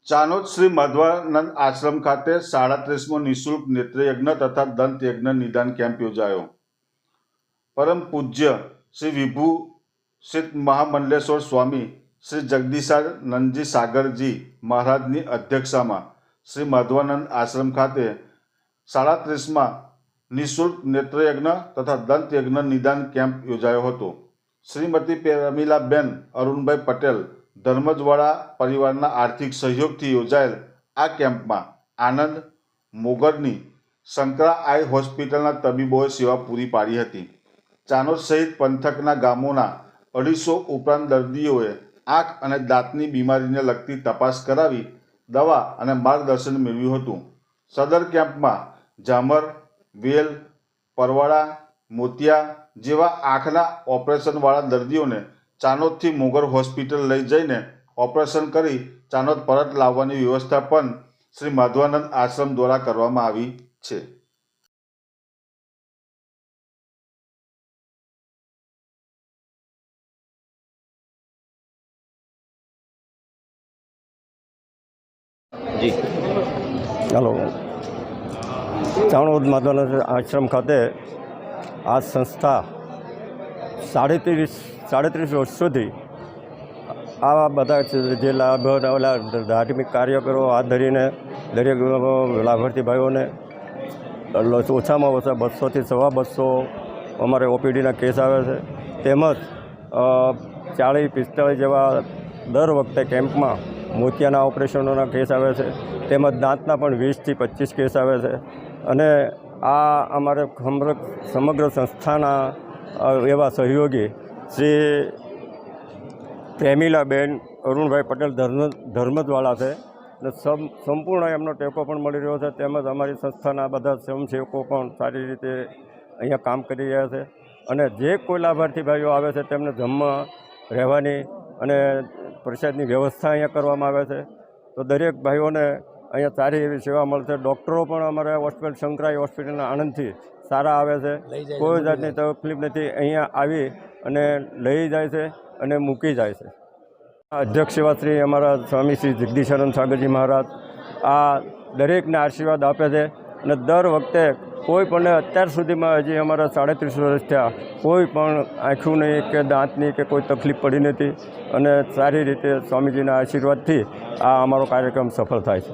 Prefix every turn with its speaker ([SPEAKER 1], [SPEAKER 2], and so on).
[SPEAKER 1] ચાનોદ શ્રી માધવાનંદ આશ્રમ ખાતે 37મો નિઃશુલ્ક નેત્રયજ્ઞ તથા દંતયજ્ઞ નિદાન કેમ્પ યોજાયો. પરમ પૂજ્ય શ્રી વિભુ સિદ્ધ મહામંડલેશ્વર સ્વામી શ્રી જગદીશાનંદજી સાગરજી મહારાજની અધ્યક્ષતામાં શ્રી માધવાનંદ આશ્રમ ખાતે 37મા નિઃશુલ્ક નેત્રયજ્ઞ તથા દંતયજ્ઞ નિદાન કેમ્પ યોજાયો હતો. શ્રીમતી પ્રમીલાબેન અરુણભાઈ પટેલ ધર્મજવાડા પરિવારના આર્થિક સહયોગથી યોજાયેલ આ કેમ્પમાં આનંદ મોગરની શંકરા આઈ હોસ્પિટલના તબીબોએ સેવા પૂરી પાડી હતી. ચાનોદ સહિત પંથકના ગામોના 250 ઉપરાંત દર્દીઓએ આંખ અને દાંતની બીમારીને લગતી તપાસ કરાવી દવા અને માર્ગદર્શન મેળવ્યું હતું. સદર કેમ્પમાં ઝામર, વેલ, પરવાળા, મોતિયા જેવા આંખના ઓપરેશનવાળા દર્દીઓને ચાનોદથી મોગર હોસ્પિટલ લઈ જઈને ઓપરેશન કરી ચાનોદ પરત લાવવાની વ્યવસ્થા પણ શ્રી માધવાનંદ આશ્રમ દ્વારા કરવામાં આવી છે.
[SPEAKER 2] હલો, ચાણોદ માધવાનંદ આશ્રમ ખાતે આ સંસ્થા 37 વર્ષોથી આ બધા જે ધાર્મિક કાર્યકરો હાથ ધરીને દરેક લાભાર્થી ભાઈઓને ઓછામાં ઓછા 200થી 250 અમારે ઓપીડીના કેસ આવે છે. તેમજ 40-45 જેવા દર વખતે કેમ્પમાં મોતિયાના ઓપરેશનોના કેસ આવે છે. તેમજ દાંતના પણ 20થી 25 કેસ આવે છે. અને આ અમારે સમગ્ર સંસ્થાના એવા સહયોગી શ્રી પ્રેમીલાબેન અરુણભાઈ પટેલ ધર્મજવાળા છે અને સંપૂર્ણ એમનો ટેકો પણ મળી રહ્યો છે. તેમજ અમારી સંસ્થાના બધા સ્વયંસેવકો પણ સારી રીતે અહીંયા કામ કરી રહ્યા છે. અને જે કોઈ લાભાર્થી ભાઈઓ આવે છે તેમને જમવા, રહેવાની અને પ્રસાદની વ્યવસ્થા અહીંયા કરવામાં આવે છે. તો દરેક ભાઈઓને અહીંયા સારી એવી સેવા મળશે. ડૉક્ટરો પણ અમારા હોસ્પિટલ શંકરાઈ હોસ્પિટલના આણંદથી સારા આવે છે. કોઈ જાતની તકલીફ નથી. અહીંયા આવી અને લઈ જાય છે અને મૂકી જાય છે. અધ્યક્ષ એવા શ્રી અમારા સ્વામી શ્રી જગદીશાનંદ સાગરજી મહારાજ આ દરેકને આશીર્વાદ આપે છે. અને દર વખતે કોઈ પણ અત્યાર સુધીમાં હજી અમારા 37 વર્ષ થયા કોઈ પણ આંખોની કે દાંતની કે કોઈ તકલીફ પડી નથી. અને સારી રીતે સ્વામીજીના આશીર્વાદથી આ અમારો કાર્યક્રમ સફળ થાય છે.